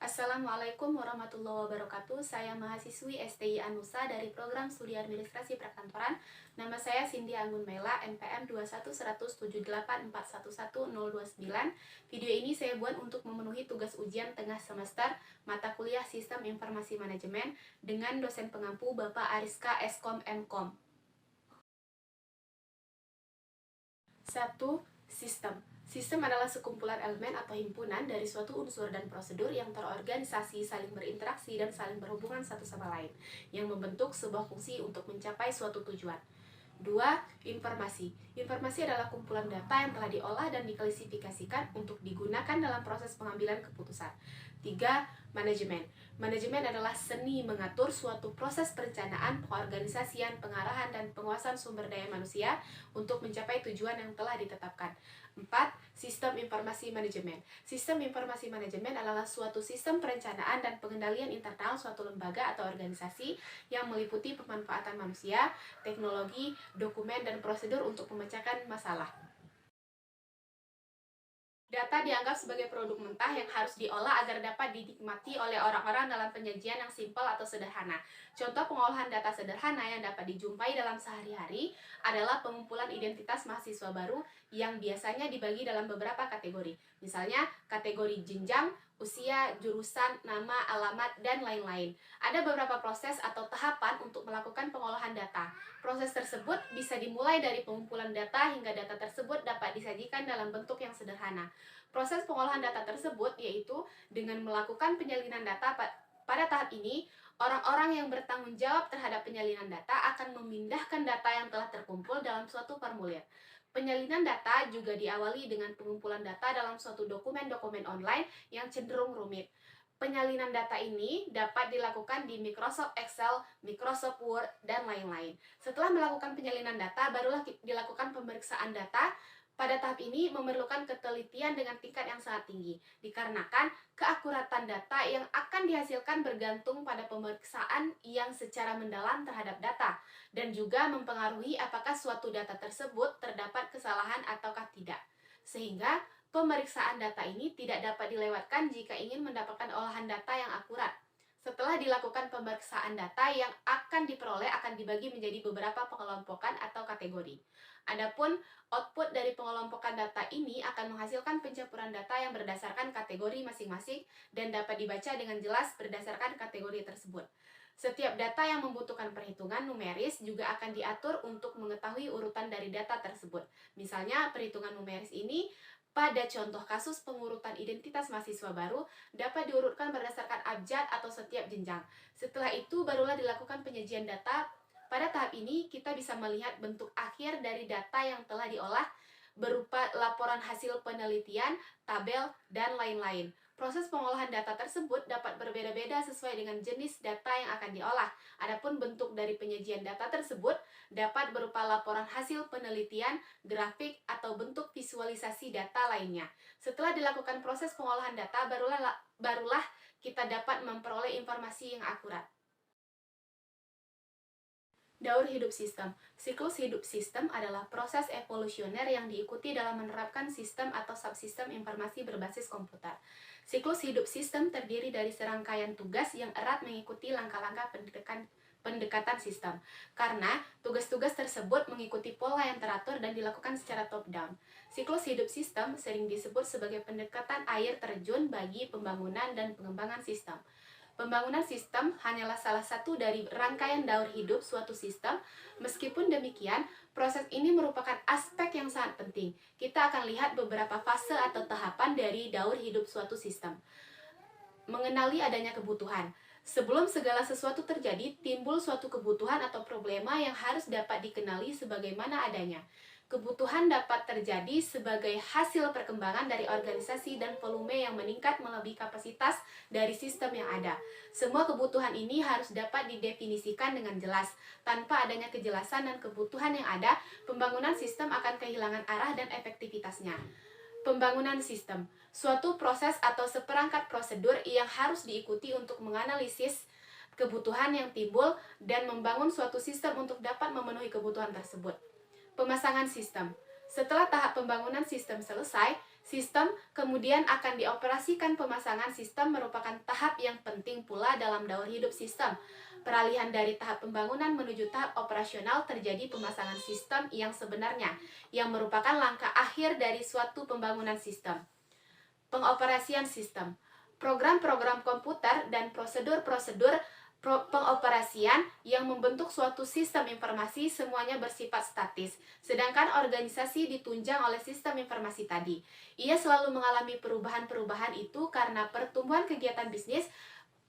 Assalamualaikum warahmatullahi wabarakatuh. Saya mahasiswi STI Anusa dari program studi administrasi perkantoran. Nama saya Cindy Anggun Mela, NPM 21178411029. Video ini saya buat untuk memenuhi tugas ujian tengah semester mata kuliah Sistem Informasi Manajemen dengan dosen pengampu Bapak Ariska Eskom Mkom. 1. Sistem. Sistem adalah sekumpulan elemen atau himpunan dari suatu unsur dan prosedur yang terorganisasi, saling berinteraksi, dan saling berhubungan satu sama lain, yang membentuk sebuah fungsi untuk mencapai suatu tujuan. 2. Informasi. Informasi adalah kumpulan data yang telah diolah dan diklasifikasikan untuk digunakan dalam proses pengambilan keputusan. 3. Manajemen. Manajemen adalah seni mengatur suatu proses perencanaan, pengorganisasian, pengarahan, dan penguasaan sumber daya manusia untuk mencapai tujuan yang telah ditetapkan. 4. Sistem informasi manajemen. Sistem informasi manajemen adalah suatu sistem perencanaan dan pengendalian internal suatu lembaga atau organisasi yang meliputi pemanfaatan manusia, teknologi, dokumen, dan prosedur untuk memecahkan masalah. Data dianggap sebagai produk mentah yang harus diolah agar dapat dinikmati oleh orang-orang dalam penyajian yang simpel atau sederhana. Contoh pengolahan data sederhana yang dapat dijumpai dalam sehari-hari adalah pengumpulan identitas mahasiswa baru yang biasanya dibagi dalam beberapa kategori. Misalnya, kategori jenjang, usia, jurusan, nama, alamat, dan lain-lain. Ada beberapa proses atau tahapan untuk melakukan pengolahan data. Proses tersebut bisa dimulai dari pengumpulan data hingga data tersebut dapat disajikan dalam bentuk yang sederhana. Proses pengolahan data tersebut yaitu dengan melakukan penyalinan data. Pada tahap ini, orang-orang yang bertanggung jawab terhadap penyalinan data akan memindahkan data yang telah terkumpul dalam suatu formulir. Penyalinan data juga diawali dengan pengumpulan data dalam suatu dokumen-dokumen online yang cenderung rumit. Penyalinan data ini dapat dilakukan di Microsoft Excel, Microsoft Word, dan lain-lain. Setelah melakukan penyalinan data, barulah dilakukan pemeriksaan data. Pada tahap ini memerlukan ketelitian dengan tingkat yang sangat tinggi, dikarenakan keakuratan data yang akan dihasilkan bergantung pada pemeriksaan yang secara mendalam terhadap data, dan juga mempengaruhi apakah suatu data tersebut terdapat kesalahan ataukah tidak. Sehingga pemeriksaan data ini tidak dapat dilewatkan jika ingin mendapatkan olahan data yang akurat. Setelah dilakukan pemeriksaan data yang akan diperoleh akan dibagi menjadi beberapa pengelompokan atau kategori. Adapun output dari pengelompokan data ini akan menghasilkan pencampuran data yang berdasarkan kategori masing-masing dan dapat dibaca dengan jelas berdasarkan kategori tersebut. Setiap data yang membutuhkan perhitungan numeris juga akan diatur untuk mengetahui urutan dari data tersebut. Misalnya, perhitungan numeris ini pada contoh kasus pengurutan identitas mahasiswa baru dapat diurutkan berdasarkan abjad atau setiap jenjang. Setelah itu barulah dilakukan penyajian data. Pada tahap ini kita bisa melihat bentuk akhir dari data yang telah diolah berupa laporan hasil penelitian, tabel, dan lain-lain. Proses pengolahan data tersebut dapat berbeda-beda sesuai dengan jenis data yang akan diolah. Adapun bentuk dari penyajian data tersebut dapat berupa laporan hasil penelitian, grafik, atau bentuk visualisasi data lainnya. Setelah dilakukan proses pengolahan data, barulah kita dapat memperoleh informasi yang akurat. Daur hidup sistem. Siklus hidup sistem adalah proses evolusioner yang diikuti dalam menerapkan sistem atau subsistem informasi berbasis komputer. Siklus hidup sistem terdiri dari serangkaian tugas yang erat mengikuti langkah-langkah pendekatan sistem, karena tugas-tugas tersebut mengikuti pola yang teratur dan dilakukan secara top-down. Siklus hidup sistem sering disebut sebagai pendekatan air terjun bagi pembangunan dan pengembangan sistem. Pembangunan sistem hanyalah salah satu dari rangkaian daur hidup suatu sistem. Meskipun demikian, proses ini merupakan aspek yang sangat penting. Kita akan lihat beberapa fase atau tahapan dari daur hidup suatu sistem. Mengenali adanya kebutuhan. Sebelum segala sesuatu terjadi, timbul suatu kebutuhan atau problema yang harus dapat dikenali sebagaimana adanya. Kebutuhan dapat terjadi sebagai hasil perkembangan dari organisasi dan volume yang meningkat melebihi kapasitas dari sistem yang ada. Semua kebutuhan ini harus dapat didefinisikan dengan jelas. Tanpa adanya kejelasan dan kebutuhan yang ada, pembangunan sistem akan kehilangan arah dan efektivitasnya. Pembangunan sistem, suatu proses atau seperangkat prosedur yang harus diikuti untuk menganalisis kebutuhan yang timbul dan membangun suatu sistem untuk dapat memenuhi kebutuhan tersebut. Pemasangan sistem. Setelah tahap pembangunan sistem selesai, Sistem kemudian akan dioperasikan. Pemasangan sistem merupakan tahap yang penting pula dalam daur hidup sistem. Peralihan dari tahap pembangunan menuju tahap operasional terjadi pemasangan sistem yang sebenarnya, yang merupakan langkah akhir dari suatu pembangunan sistem. Pengoperasian sistem. Program-program komputer dan prosedur-prosedur pengoperasian yang membentuk suatu sistem informasi semuanya bersifat statis, sedangkan organisasi ditunjang oleh sistem informasi tadi. Ia selalu mengalami perubahan-perubahan itu karena pertumbuhan kegiatan bisnis,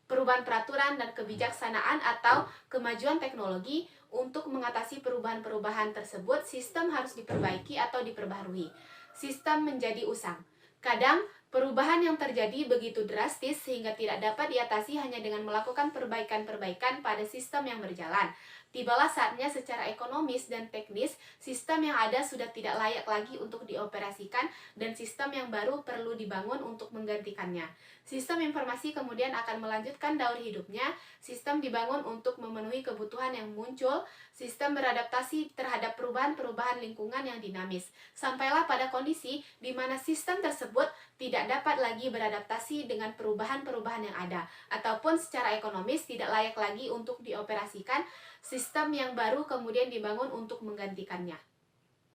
perubahan peraturan dan kebijaksanaan atau kemajuan teknologi. Untuk mengatasi perubahan-perubahan tersebut, sistem harus diperbaiki atau diperbaharui. Sistem menjadi usang. Kadang, perubahan yang terjadi begitu drastis sehingga tidak dapat diatasi hanya dengan melakukan perbaikan-perbaikan pada sistem yang berjalan. Tibalah saatnya secara ekonomis dan teknis, sistem yang ada sudah tidak layak lagi untuk dioperasikan dan sistem yang baru perlu dibangun untuk menggantikannya. Sistem informasi kemudian akan melanjutkan daur hidupnya. Sistem dibangun untuk memenuhi kebutuhan yang muncul. Sistem beradaptasi terhadap perubahan-perubahan lingkungan yang dinamis. Sampailah pada kondisi di mana sistem tersebut tidak dapat lagi beradaptasi dengan perubahan-perubahan yang ada, ataupun secara ekonomis tidak layak lagi untuk dioperasikan. Sistem yang baru kemudian dibangun untuk menggantikannya.